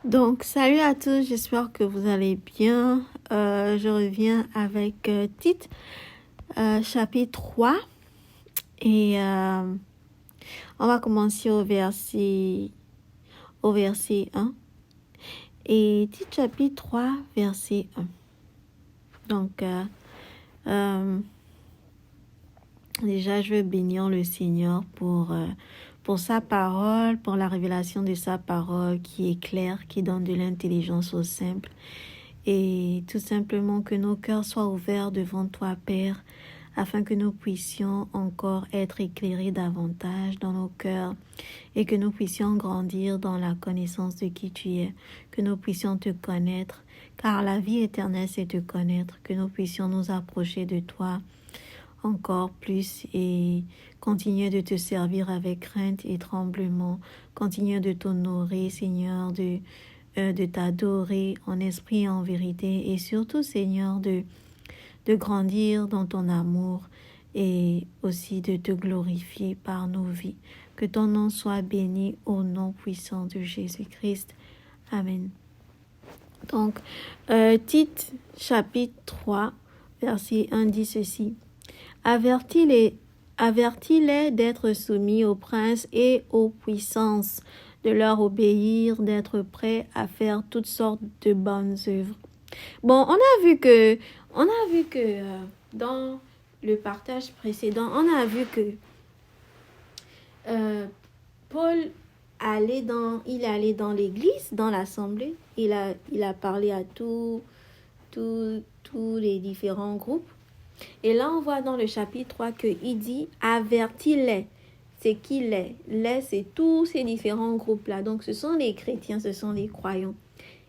Donc, salut à tous, j'espère que vous allez bien. Je reviens avec Tite, chapitre 3. Et on va commencer au verset 1. Et Tite, chapitre 3, verset 1. Donc, déjà, je veux bénir le Seigneur pour sa parole, pour la révélation de sa parole qui est claire, qui donne de l'intelligence aux simples. Et tout simplement que nos cœurs soient ouverts devant toi, Père, afin que nous puissions encore être éclairés davantage dans nos cœurs et que nous puissions grandir dans la connaissance de qui tu es, que nous puissions te connaître, car la vie éternelle, c'est te connaître, que nous puissions nous approcher de toi encore plus et continuer de te servir avec crainte et tremblement, continuer de t'honorer, Seigneur, de t'adorer en esprit et en vérité, et surtout, Seigneur, de grandir dans ton amour et aussi de te glorifier par nos vies. Que ton nom soit béni au nom puissant de Jésus-Christ. Amen. Donc, Tite, chapitre 3, verset 1 dit ceci. Avertis-les d'être soumis aux princes et aux puissances, de leur obéir, d'être prêts à faire toutes sortes de bonnes œuvres. Bon, on a vu que dans le partage précédent, on a vu que Paul allait dans l'église, dans l'assemblée. Il a parlé à tous les différents groupes. Et là, on voit dans le chapitre 3 qu'il dit « Avertis-les ». C'est qui les? Les, c'est tous ces différents groupes-là. Donc, ce sont les chrétiens, ce sont les croyants.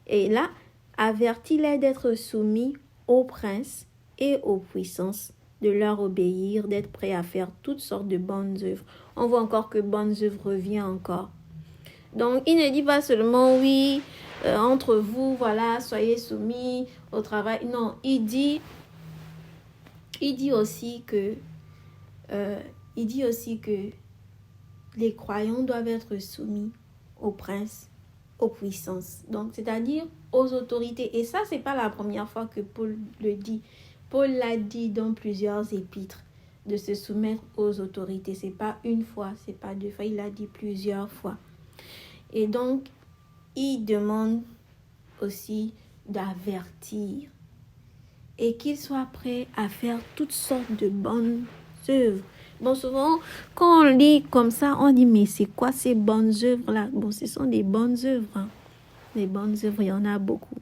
Et là, avertis-les d'être soumis aux princes et aux puissances, de leur obéir, d'être prêts à faire toutes sortes de bonnes œuvres. On voit encore que bonnes œuvres revient encore. Donc, il ne dit pas seulement, oui, entre vous, voilà, soyez soumis au travail. Non, il dit aussi que les croyants doivent être soumis aux princes, aux puissances. Donc, c'est-à-dire aux autorités. Et ça, c'est pas la première fois que Paul le dit. Paul l'a dit dans plusieurs épîtres, de se soumettre aux autorités. C'est pas une fois, c'est pas deux fois. Il l'a dit plusieurs fois. Et donc, il demande aussi d'avertir et qu'ils soient prêts à faire toutes sortes de bonnes œuvres. Bon, souvent, quand on lit comme ça, on dit, mais c'est quoi ces bonnes œuvres-là? Bon, ce sont des bonnes œuvres. Hein. Les bonnes œuvres, il y en a beaucoup.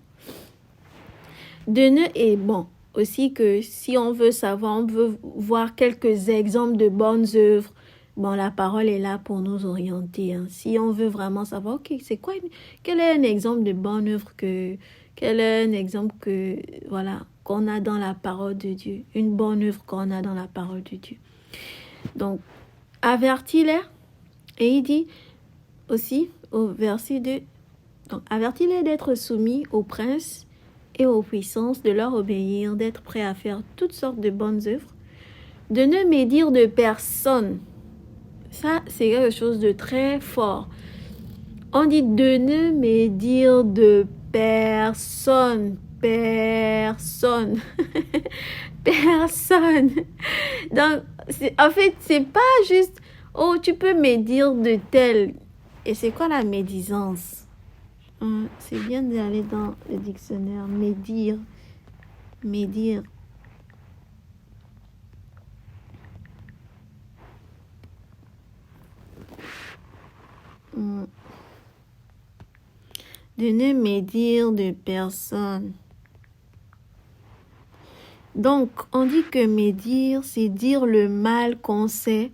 Et bon, aussi que si on veut savoir, on veut voir quelques exemples de bonnes œuvres, bon, la parole est là pour nous orienter. Hein. Si on veut vraiment savoir, ok, c'est quoi, quel est un exemple de bonne œuvre quel est un exemple qu'on a dans la parole de Dieu, une bonne œuvre qu'on a dans la parole de Dieu. Donc, avertis-les, et il dit aussi au verset 2, donc, avertis-les d'être soumis aux princes et aux puissances, de leur obéir, d'être prêts à faire toutes sortes de bonnes œuvres, de ne médire de personne. Ça, c'est quelque chose de très fort. On dit de ne médire de personne. Personne. Personne. Donc, en fait, c'est pas juste, oh, tu peux médire de tel. Et c'est quoi la médisance? C'est bien d'aller dans le dictionnaire. Médire. De ne médire de personne. Donc, on dit que médire, c'est dire le mal qu'on sait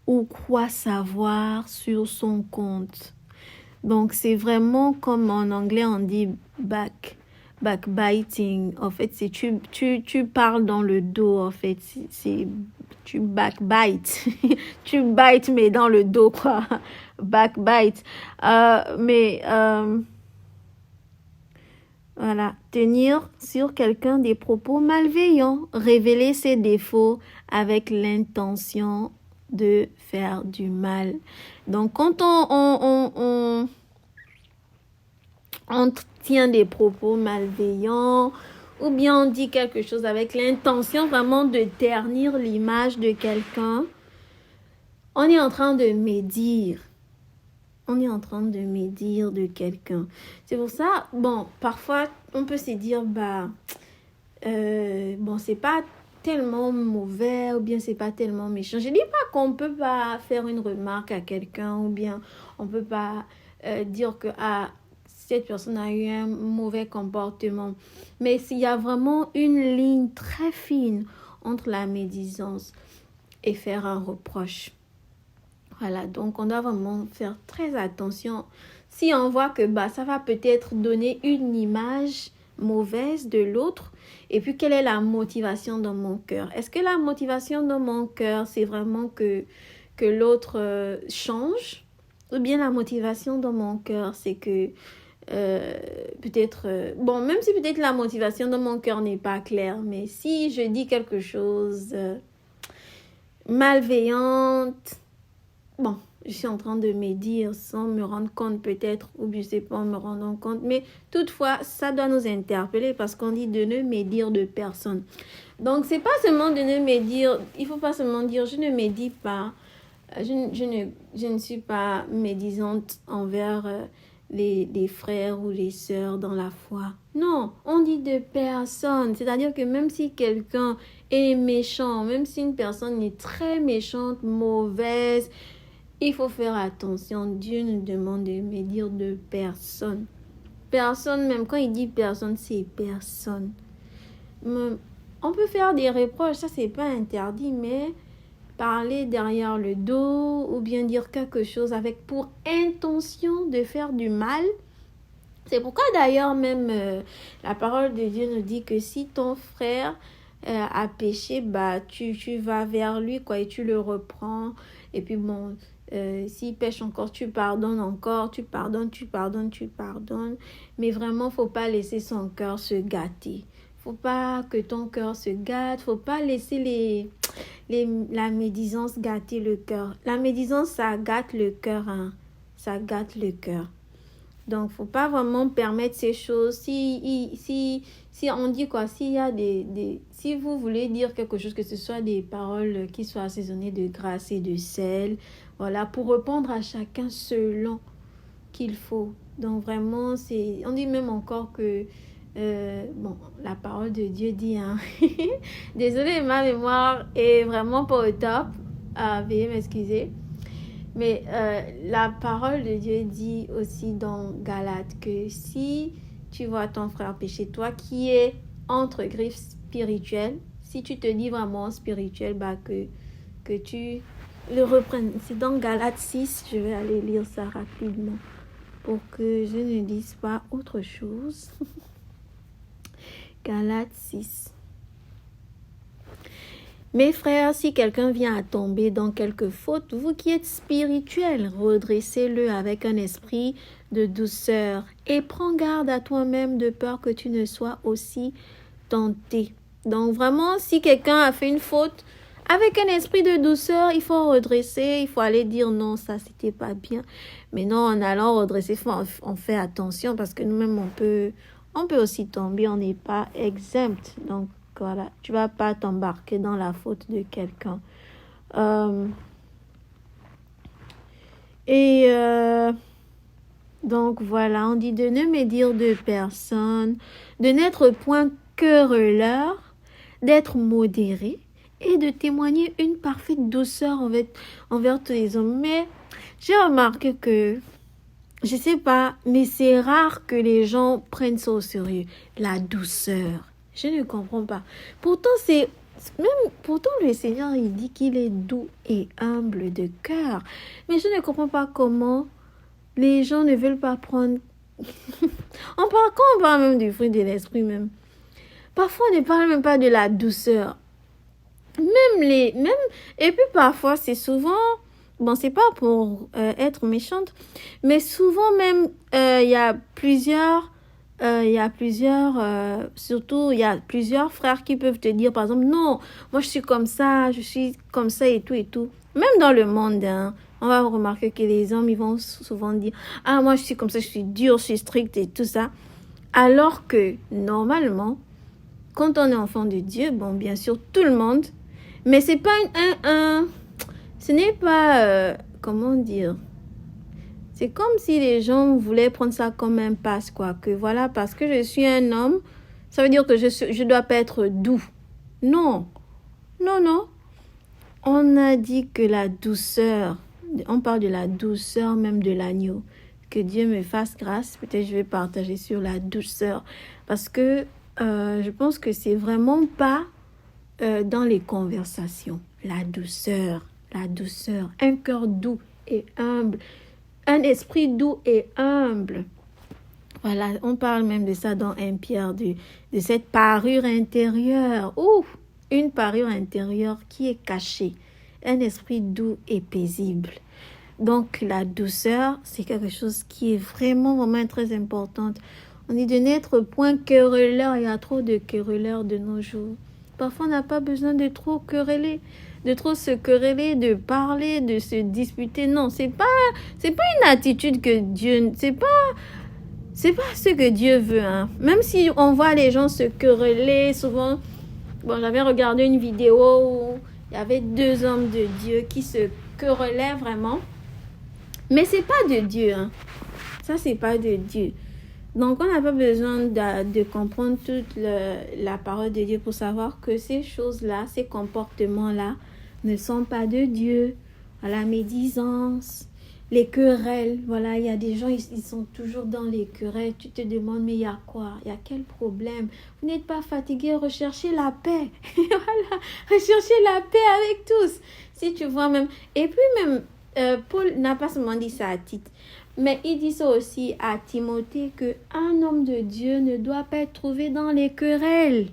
ou croit savoir sur son compte. Donc, c'est vraiment comme en anglais, on dit backbiting. En fait, c'est tu parles dans le dos, en fait. Tu backbite. Tu bites, mais dans le dos, quoi. Backbite. Voilà, tenir sur quelqu'un des propos malveillants, révéler ses défauts avec l'intention de faire du mal. Donc, quand on on tient des propos malveillants ou bien on dit quelque chose avec l'intention vraiment de ternir l'image de quelqu'un, on est en train de médire. On est en train de médire de quelqu'un. C'est pour ça, bon, parfois, on peut se dire, bon, c'est pas tellement mauvais ou bien c'est pas tellement méchant. Je dis pas qu'on peut pas faire une remarque à quelqu'un ou bien on peut pas dire que cette personne a eu un mauvais comportement. Mais s'il y a vraiment une ligne très fine entre la médisance et faire un reproche. Voilà, donc on doit vraiment faire très attention. Si on voit que ça va peut-être donner une image mauvaise de l'autre, et puis quelle est la motivation dans mon cœur? Est-ce que la motivation dans mon cœur, c'est vraiment que l'autre change? Ou bien la motivation dans mon cœur, c'est que peut-être... bon, même si peut-être la motivation dans mon cœur n'est pas claire, mais si je dis quelque chose malveillante, bon, je suis en train de médire sans me rendre compte peut-être, ou je ne sais pas en me rendant compte, mais toutefois, ça doit nous interpeller parce qu'on dit de ne médire de personne. Donc, c'est pas seulement de ne médire, il faut pas seulement dire je ne médis pas, je ne suis pas médisante envers les frères ou les sœurs dans la foi. Non, on dit de personne, c'est-à-dire que même si quelqu'un est méchant, même si une personne est très méchante, mauvaise, il faut faire attention. Dieu nous demande de médire de personne. Personne, même quand il dit personne, c'est personne. On peut faire des reproches, ça c'est pas interdit, mais parler derrière le dos ou bien dire quelque chose avec pour intention de faire du mal. C'est pourquoi d'ailleurs même la parole de Dieu nous dit que si ton frère a péché, tu vas vers lui et tu le reprends. Et puis bon, s'il pêche encore, tu pardonnes encore, tu pardonnes. Mais vraiment, faut pas laisser son cœur se gâter. Faut pas que ton cœur se gâte. Faut pas laisser la médisance gâter le cœur. La médisance, ça gâte le cœur. Ça gâte le cœur. Donc, faut pas vraiment permettre ces choses. Si on dit quoi, s'il y a si vous voulez dire quelque chose, que ce soit des paroles qui soient assaisonnées de grâce et de sel, voilà, pour répondre à chacun selon qu'il faut. Donc, vraiment, on dit même encore que, bon, la parole de Dieu dit, désolée, ma mémoire est vraiment pas au top. Veuillez m'excuser. Mais la parole de Dieu dit aussi dans Galates que si tu vois ton frère pécher, toi qui es entre griffes spirituelles, si tu te dis vraiment spirituel, que tu le reprennes. C'est dans Galates 6, je vais aller lire ça rapidement pour que je ne dise pas autre chose. Galates 6. Mes frères, si quelqu'un vient à tomber dans quelque faute, vous qui êtes spirituels, redressez-le avec un esprit de douceur et prends garde à toi-même de peur que tu ne sois aussi tenté. Donc vraiment, si quelqu'un a fait une faute, avec un esprit de douceur, il faut redresser, il faut aller dire non, ça c'était pas bien. Mais non, en allant redresser, on fait attention parce que nous-mêmes on peut aussi tomber, on n'est pas exempt. Donc voilà, tu vas pas t'embarquer dans la faute de quelqu'un. Donc voilà, on dit de ne médire de personne, de n'être point querelleur, d'être modéré et de témoigner une parfaite douceur envers tous les hommes. Mais j'ai remarqué que, je sais pas, mais c'est rare que les gens prennent ça au sérieux, la douceur. Je ne comprends pas. Pourtant, le Seigneur, il dit qu'il est doux et humble de cœur. Mais je ne comprends pas comment les gens ne veulent pas prendre... Quand on parle même du fruit de l'esprit même. Parfois, on ne parle même pas de la douceur. Et puis parfois, c'est souvent... Bon, c'est pas pour être méchante, mais souvent même, il y a plusieurs frères qui peuvent te dire, par exemple, non, moi je suis comme ça et tout et tout. Même dans le monde, on va remarquer que les hommes, ils vont souvent dire, ah, moi, je suis comme ça, je suis dur, je suis strict et tout ça. Alors que, normalement, quand on est enfant de Dieu, bon, bien sûr, tout le monde, mais c'est pas ce n'est pas, comment dire, c'est comme si les gens voulaient prendre ça comme un passe, quoi, que voilà, parce que je suis un homme, ça veut dire que je dois pas être doux. Non, non. On a dit que la douceur, on parle de la douceur même de l'agneau. Que Dieu me fasse grâce. Peut-être je vais partager sur la douceur. Parce que je pense que c'est vraiment pas dans les conversations. La douceur. Un cœur doux et humble. Un esprit doux et humble. Voilà, on parle même de ça dans 1 Pierre, de cette parure intérieure. Ouf! Une parure intérieure qui est cachée, un esprit doux et paisible. Donc la douceur, c'est quelque chose qui est vraiment très importante. On dit de n'être point querelleur, il y a trop de querelleurs de nos jours. Parfois on n'a pas besoin de trop quereller, de trop se quereller, de parler, de se disputer. Non, c'est pas une attitude que Dieu, c'est pas ce que Dieu veut, hein. Même si on voit les gens se quereller souvent. Bon, j'avais regardé une vidéo où il y avait 2 hommes de Dieu qui se querellaient vraiment. Mais c'est pas de Dieu, hein. Ça, c'est pas de Dieu. Donc, on n'a pas besoin de comprendre toute la parole de Dieu pour savoir que ces choses-là, ces comportements-là ne sont pas de Dieu. La médisance, les querelles. Voilà, il y a des gens, ils sont toujours dans les querelles. Tu te demandes, mais il y a quoi? Il y a quel problème? Vous n'êtes pas fatigué? Recherchez la paix. Voilà, recherchez la paix avec tous. Si tu vois même. Et puis même, Paul n'a pas seulement dit ça à Tite, mais il dit ça aussi à Timothée, qu'un homme de Dieu ne doit pas être trouvé dans les querelles.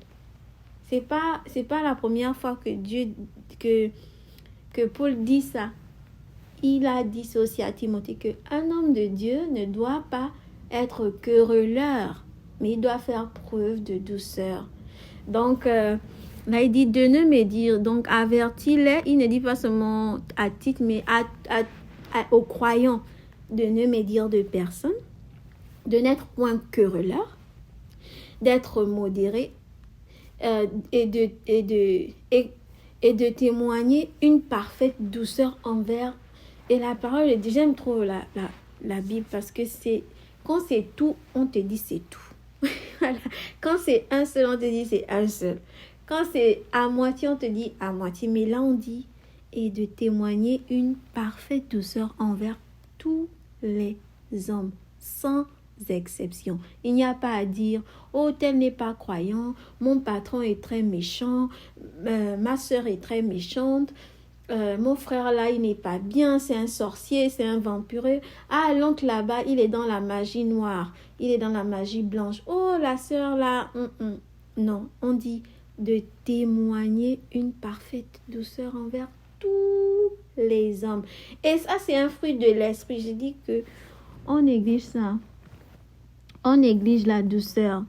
C'est pas la première fois que Paul dit ça. Il a dit ça aussi à Timothée, qu'un homme de Dieu ne doit pas être querelleur, mais il doit faire preuve de douceur. Donc, là, il dit de ne me dire, donc avertis-les, il ne dit pas seulement à Tite, mais aux croyants, de ne me dire de personne, de n'être point querelleur, d'être modéré, et de témoigner une parfaite douceur envers. Et la parole est, j'aime trop la Bible, parce que quand c'est tout, on te dit c'est tout. Voilà. Quand c'est un seul, on te dit c'est un seul. Quand c'est à moitié, on te dit à moitié. Mais là, on dit, et de témoigner une parfaite douceur envers tous les hommes, sans exception. Il n'y a pas à dire, oh, tel n'est pas croyant, mon patron est très méchant, ma soeur est très méchante, mon frère là, il n'est pas bien, c'est un sorcier, c'est un vampireux. Ah, l'oncle là-bas, il est dans la magie noire, il est dans la magie blanche. Oh, la soeur là, non, on dit de témoigner une parfaite douceur envers tous les hommes. Et ça, c'est un fruit de l'esprit. J'ai dit que on néglige ça. On néglige la douceur.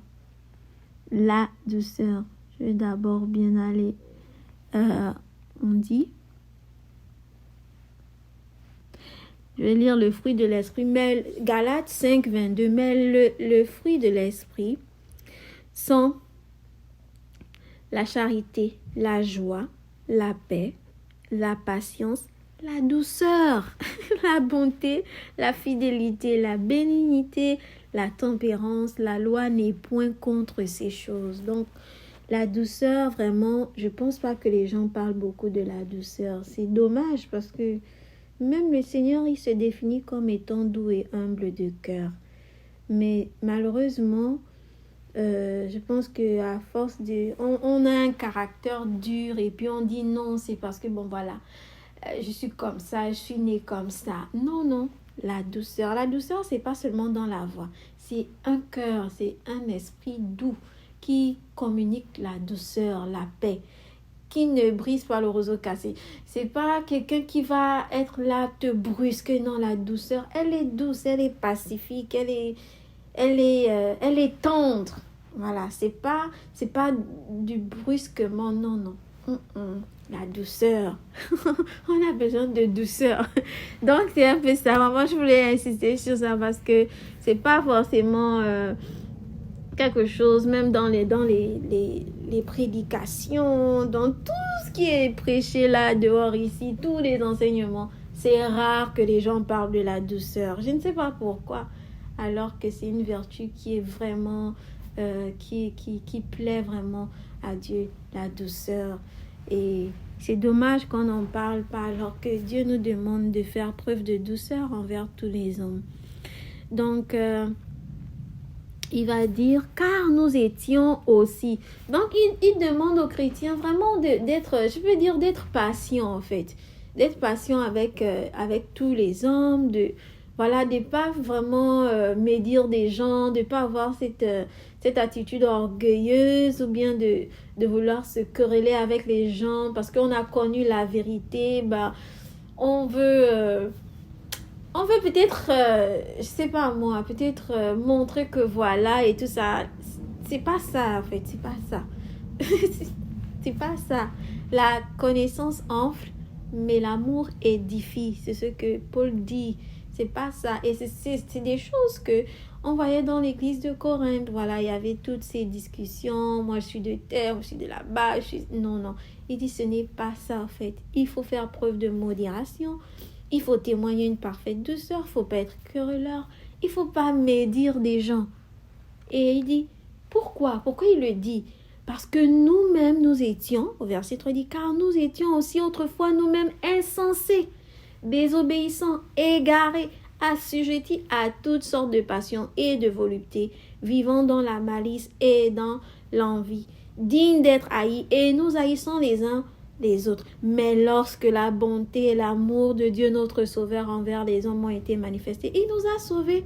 La douceur. Je vais d'abord bien aller. On dit. Je vais lire le fruit de l'esprit. Mais Galates 5, 22. Mais le fruit de l'esprit sont la charité, la joie, la paix, la patience, la douceur, la bonté, la fidélité, la bénignité, la tempérance. La loi n'est point contre ces choses. Donc, la douceur, vraiment, je pense pas que les gens parlent beaucoup de la douceur. C'est dommage parce que même le Seigneur, il se définit comme étant doux et humble de cœur. Mais malheureusement, je pense qu'à force de... On a un caractère dur et puis on dit non, c'est parce que, bon, voilà, je suis comme ça, je suis née comme ça. Non, la douceur. La douceur, c'est pas seulement dans la voix. C'est un cœur, c'est un esprit doux qui communique la douceur, la paix, qui ne brise pas le roseau cassé. C'est pas quelqu'un qui va être là, te brusquer. Non, la douceur, elle est douce, elle est pacifique, elle est tendre. Voilà, c'est pas du brusquement, non. La douceur. On a besoin de douceur. Donc, c'est un peu ça. Moi, je voulais insister sur ça parce que c'est pas forcément quelque chose, même dans les prédications, dans tout ce qui est prêché là dehors ici, tous les enseignements. C'est rare que les gens parlent de la douceur. Je ne sais pas pourquoi. Alors que c'est une vertu qui est vraiment, qui plaît vraiment à Dieu, la douceur. Et c'est dommage qu'on n'en parle pas alors que Dieu nous demande de faire preuve de douceur envers tous les hommes. Donc, il va dire, car nous étions aussi. Donc, il demande aux chrétiens vraiment d'être, je peux dire, d'être patient en fait. D'être patient avec tous les hommes, de ne pas vraiment médire des gens, de ne pas avoir cette attitude orgueilleuse ou bien de vouloir se quereller avec les gens parce qu'on a connu la vérité. On veut peut-être, je sais pas moi, peut-être montrer que voilà et tout ça. C'est pas ça en fait, c'est pas ça. C'est pas ça. La connaissance enfle, mais l'amour édifie. C'est ce que Paul dit. C'est pas ça. Et c'est des choses que on voyait dans l'église de Corinthe. Voilà, il y avait toutes ces discussions. Moi, je suis de terre, je suis de là-bas. Non. Il dit, ce n'est pas ça, en fait. Il faut faire preuve de modération. Il faut témoigner une parfaite douceur. Il ne faut pas être querelleur. Il ne faut pas médire des gens. Et il dit, pourquoi? Pourquoi il le dit? Parce que nous-mêmes, nous étions, au verset 3, il dit, car nous étions aussi autrefois nous-mêmes insensés, désobéissants, égarés, assujettis à toutes sortes de passions et de voluptés, vivant dans la malice et dans l'envie, dignes d'être haïs, et nous haïssons les uns les autres. Mais lorsque la bonté et l'amour de Dieu, notre Sauveur, envers les hommes ont été manifestés, il nous a sauvés,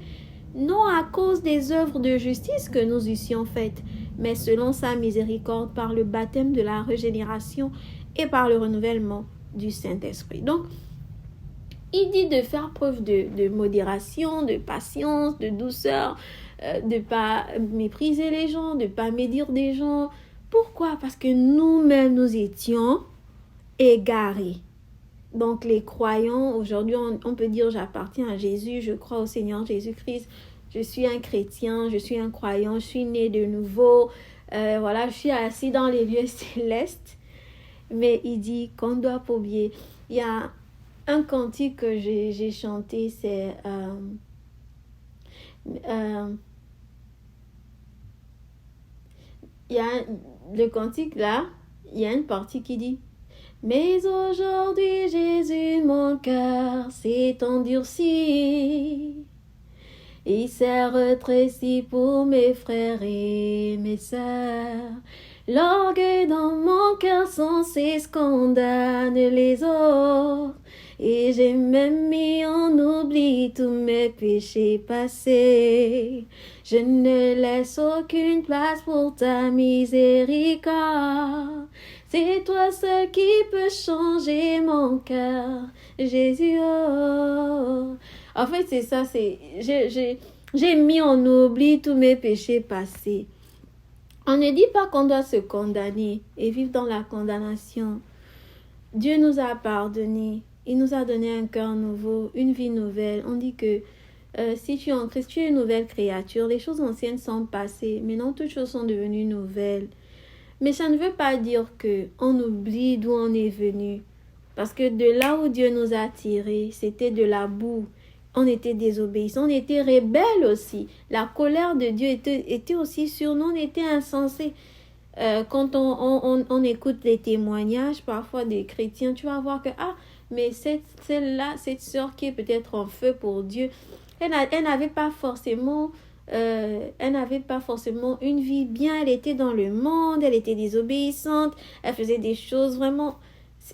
non à cause des œuvres de justice que nous eussions faites, mais selon sa miséricorde par le baptême de la régénération et par le renouvellement du Saint-Esprit. Donc, il dit de faire preuve de modération, de patience, de douceur, de ne pas mépriser les gens, de ne pas médire des gens. Pourquoi? Parce que nous-mêmes, nous étions égarés. Donc, les croyants, aujourd'hui, on peut dire j'appartiens à Jésus, je crois au Seigneur Jésus-Christ, je suis un chrétien, je suis un croyant, je suis né de nouveau, je suis assis dans les lieux célestes. Mais il dit qu'on ne doit pas oublier. Il y a un cantique que j'ai chanté, c'est il y a le cantique là, il y a une partie qui dit: mais aujourd'hui, Jésus, mon cœur s'est endurci. Il s'est rétréci pour mes frères et mes sœurs. L'orgueil dans mon cœur sans cesse condamne les autres. Et j'ai même mis en oubli tous mes péchés passés. Je ne laisse aucune place pour ta miséricorde. C'est toi seul qui peux changer mon cœur, Jésus. Oh. En fait, c'est ça, j'ai mis en oubli tous mes péchés passés. On ne dit pas qu'on doit se condamner et vivre dans la condamnation. Dieu nous a pardonné. Il nous a donné un cœur nouveau, une vie nouvelle. On dit que si tu es en Christ, tu es une nouvelle créature. Les choses anciennes sont passées. Maintenant, toutes choses sont devenues nouvelles. Mais ça ne veut pas dire qu'on oublie d'où on est venu. Parce que de là où Dieu nous a tirés, c'était de la boue. On était désobéissants, on était rebelles aussi. La colère de Dieu était aussi sur nous, on était insensés. Quand on écoute les témoignages parfois des chrétiens, tu vas voir que, mais celle-là, cette sœur qui est peut-être en feu pour Dieu, elle n'avait pas forcément une vie bien. Elle était dans le monde, elle était désobéissante, elle faisait des choses vraiment...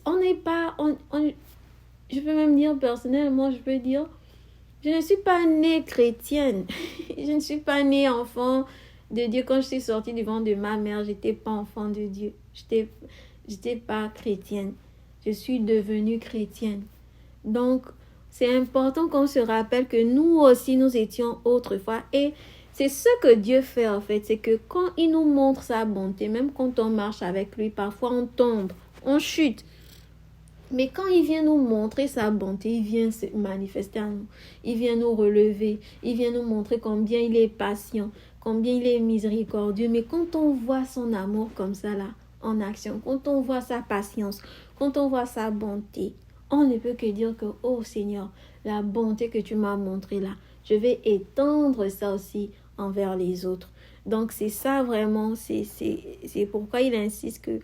je peux même dire personnellement, je ne suis pas née chrétienne. Je ne suis pas née enfant de Dieu. Quand je suis sortie du ventre de ma mère, je n'étais pas enfant de Dieu. Je n'étais pas chrétienne. Je suis devenue chrétienne. Donc, c'est important qu'on se rappelle que nous aussi, nous étions autrefois. Et c'est ce que Dieu fait en fait. C'est que quand il nous montre sa bonté, même quand on marche avec lui, parfois on tombe. on chute. Mais quand il vient nous montrer sa bonté, il vient se manifester à nous. Il vient nous relever. Il vient nous montrer combien il est patient, combien il est miséricordieux. Mais quand on voit son amour comme ça là, en action, quand on voit sa patience, quand on voit sa bonté, on ne peut que dire que, oh Seigneur, la bonté que tu m'as montrée là, je vais étendre ça aussi envers les autres. Donc c'est ça vraiment, c'est pourquoi il insiste que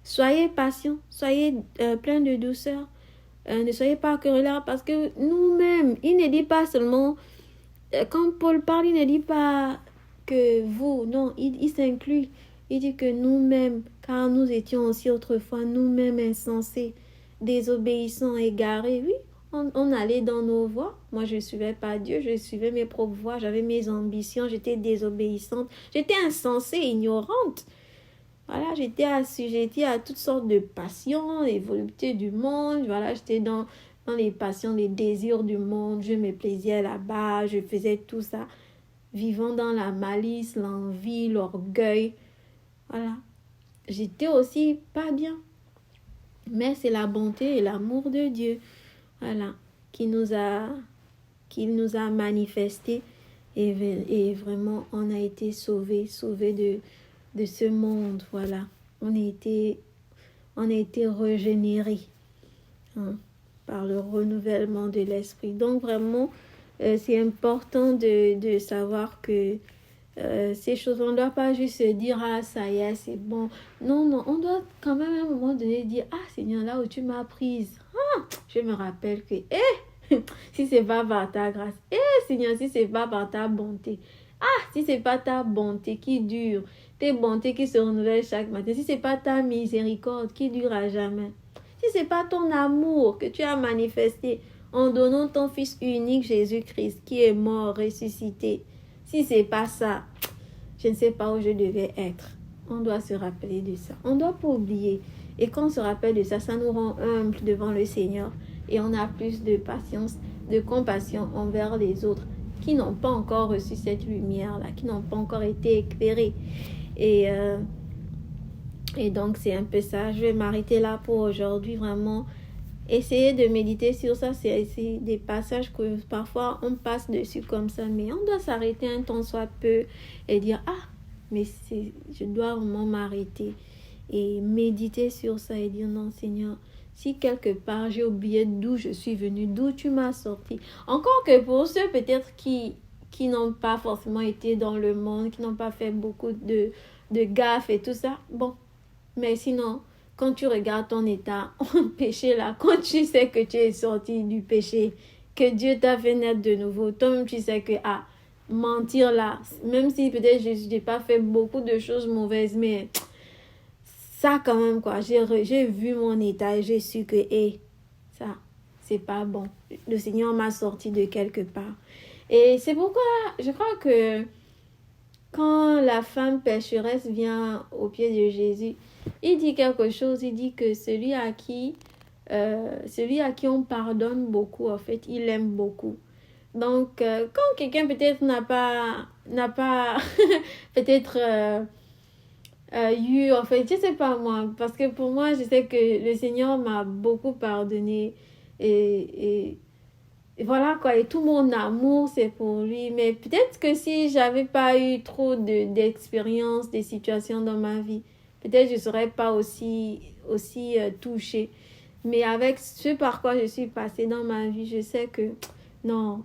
soyez patients, soyez pleins de douceur, ne soyez pas querelleurs parce que nous-mêmes, il ne dit pas seulement, quand Paul parle, il ne dit pas que vous, non, il s'inclut, il dit que nous-mêmes, car nous étions aussi autrefois nous-mêmes insensés, désobéissants, égarés, oui, on allait dans nos voies. Moi, je ne suivais pas Dieu, je suivais mes propres voies, j'avais mes ambitions, j'étais désobéissante, j'étais insensée, ignorante. Voilà, j'étais assujettie à toutes sortes de passions, les voluptés du monde. Voilà, j'étais dans les passions, les désirs du monde. Je me plaisais là-bas, je faisais tout ça. Vivant dans la malice, l'envie, l'orgueil. Voilà, j'étais aussi pas bien. Mais c'est la bonté et l'amour de Dieu, voilà, qui nous a manifesté. Et vraiment, on a été sauvés de ce monde, voilà. On a été régénérés par le renouvellement de l'esprit. Donc vraiment, c'est important de savoir que ces choses, on ne doit pas juste se dire, ah ça y est, c'est bon. Non, on doit quand même à un moment donné dire, ah Seigneur, là où tu m'as prise, je me rappelle que, si c'est pas par ta grâce, Seigneur, si c'est pas par ta bonté, si c'est pas ta bonté qui dure, tes bontés qui se renouvellent chaque matin, si c'est pas ta miséricorde qui dure à jamais, si c'est pas ton amour que tu as manifesté en donnant ton Fils unique Jésus-Christ qui est mort, ressuscité, si c'est pas ça, je ne sais pas où je devais être. On doit se rappeler de ça. On ne doit pas oublier. Et quand on se rappelle de ça, ça nous rend humbles devant le Seigneur. Et on a plus de patience, de compassion envers les autres qui n'ont pas encore reçu cette lumière-là, qui n'ont pas encore été éclairés. Et donc, c'est un peu ça. Je vais m'arrêter là pour aujourd'hui. Vraiment, essayer de méditer sur ça. C'est des passages que parfois, on passe dessus comme ça. Mais on doit s'arrêter un temps soit peu et dire, mais je dois vraiment m'arrêter. Et méditer sur ça et dire, non, Seigneur, si quelque part j'ai oublié d'où je suis venue, d'où tu m'as sorti. Encore que pour ceux peut-être qui n'ont pas forcément été dans le monde, qui n'ont pas fait beaucoup de gaffes et tout ça, bon. Mais sinon, quand tu regardes ton état en péché là, quand tu sais que tu es sorti du péché, que Dieu t'a fait naître de nouveau, toi-même tu sais que, mentir là, même si peut-être je n'ai pas fait beaucoup de choses mauvaises, mais ça quand même quoi, j'ai vu mon état et j'ai su que, ça, c'est pas bon. Le Seigneur m'a sorti de quelque part. Et c'est pourquoi je crois que quand la femme pécheresse vient au pied de Jésus, il dit quelque chose, il dit que celui à qui on pardonne beaucoup, en fait, il aime beaucoup. Donc, quand quelqu'un peut-être n'a pas peut-être eu, en fait, je sais pas moi, parce que pour moi, je sais que le Seigneur m'a beaucoup pardonné et voilà quoi, et tout mon amour c'est pour lui. Mais peut-être que si j'avais pas eu trop d'expériences, des situations dans ma vie, peut-être je serais pas aussi touchée. Mais avec ce par quoi je suis passée dans ma vie, je sais que non,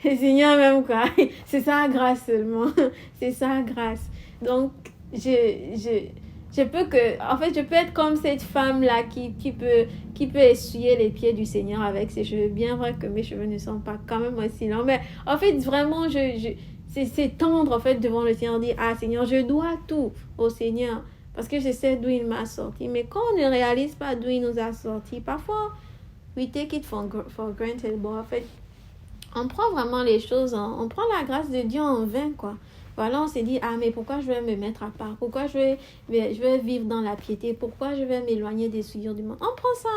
le Seigneur même quoi, c'est sa grâce seulement, c'est sa grâce. Donc je peux être comme cette femme là qui peut essuyer les pieds du Seigneur avec ses cheveux. Bien vrai que mes cheveux ne sont pas quand même aussi longs, mais en fait vraiment c'est tendre en fait devant le Seigneur, dire Seigneur, je dois tout au Seigneur parce que je sais d'où il m'a sorti. Mais quand on ne réalise pas d'où il nous a sorti, parfois we take it for granted. Bon, en fait, on prend vraiment les choses, on prend la grâce de Dieu en vain quoi. Voilà, on s'est dit, mais pourquoi je vais me mettre à part? Pourquoi je vais vivre dans la piété? Pourquoi je vais m'éloigner des souillures du monde? On prend ça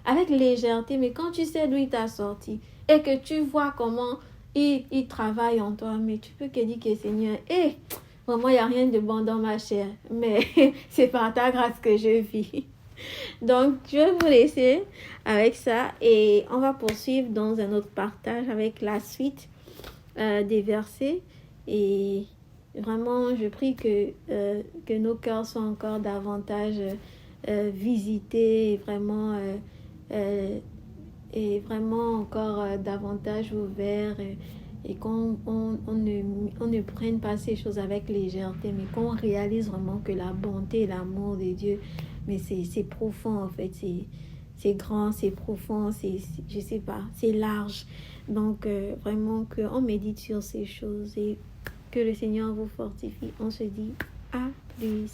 avec légèreté, mais quand tu sais d'où il t'a sorti et que tu vois comment il travaille en toi, mais tu peux que dire que Seigneur, Vraiment, il n'y a rien de bon dans ma chair, mais c'est par ta grâce que je vis. Donc, je vais vous laisser avec ça et on va poursuivre dans un autre partage avec la suite des versets. Et vraiment, je prie que nos cœurs soient encore davantage visités et vraiment encore davantage ouverts. Et qu'on ne prenne pas ces choses avec légèreté, mais qu'on réalise vraiment que la bonté et l'amour de Dieu, mais c'est profond en fait, c'est grand, c'est profond, je sais pas, c'est large. Donc vraiment qu'on médite sur ces choses et que le Seigneur vous fortifie. On se dit à plus.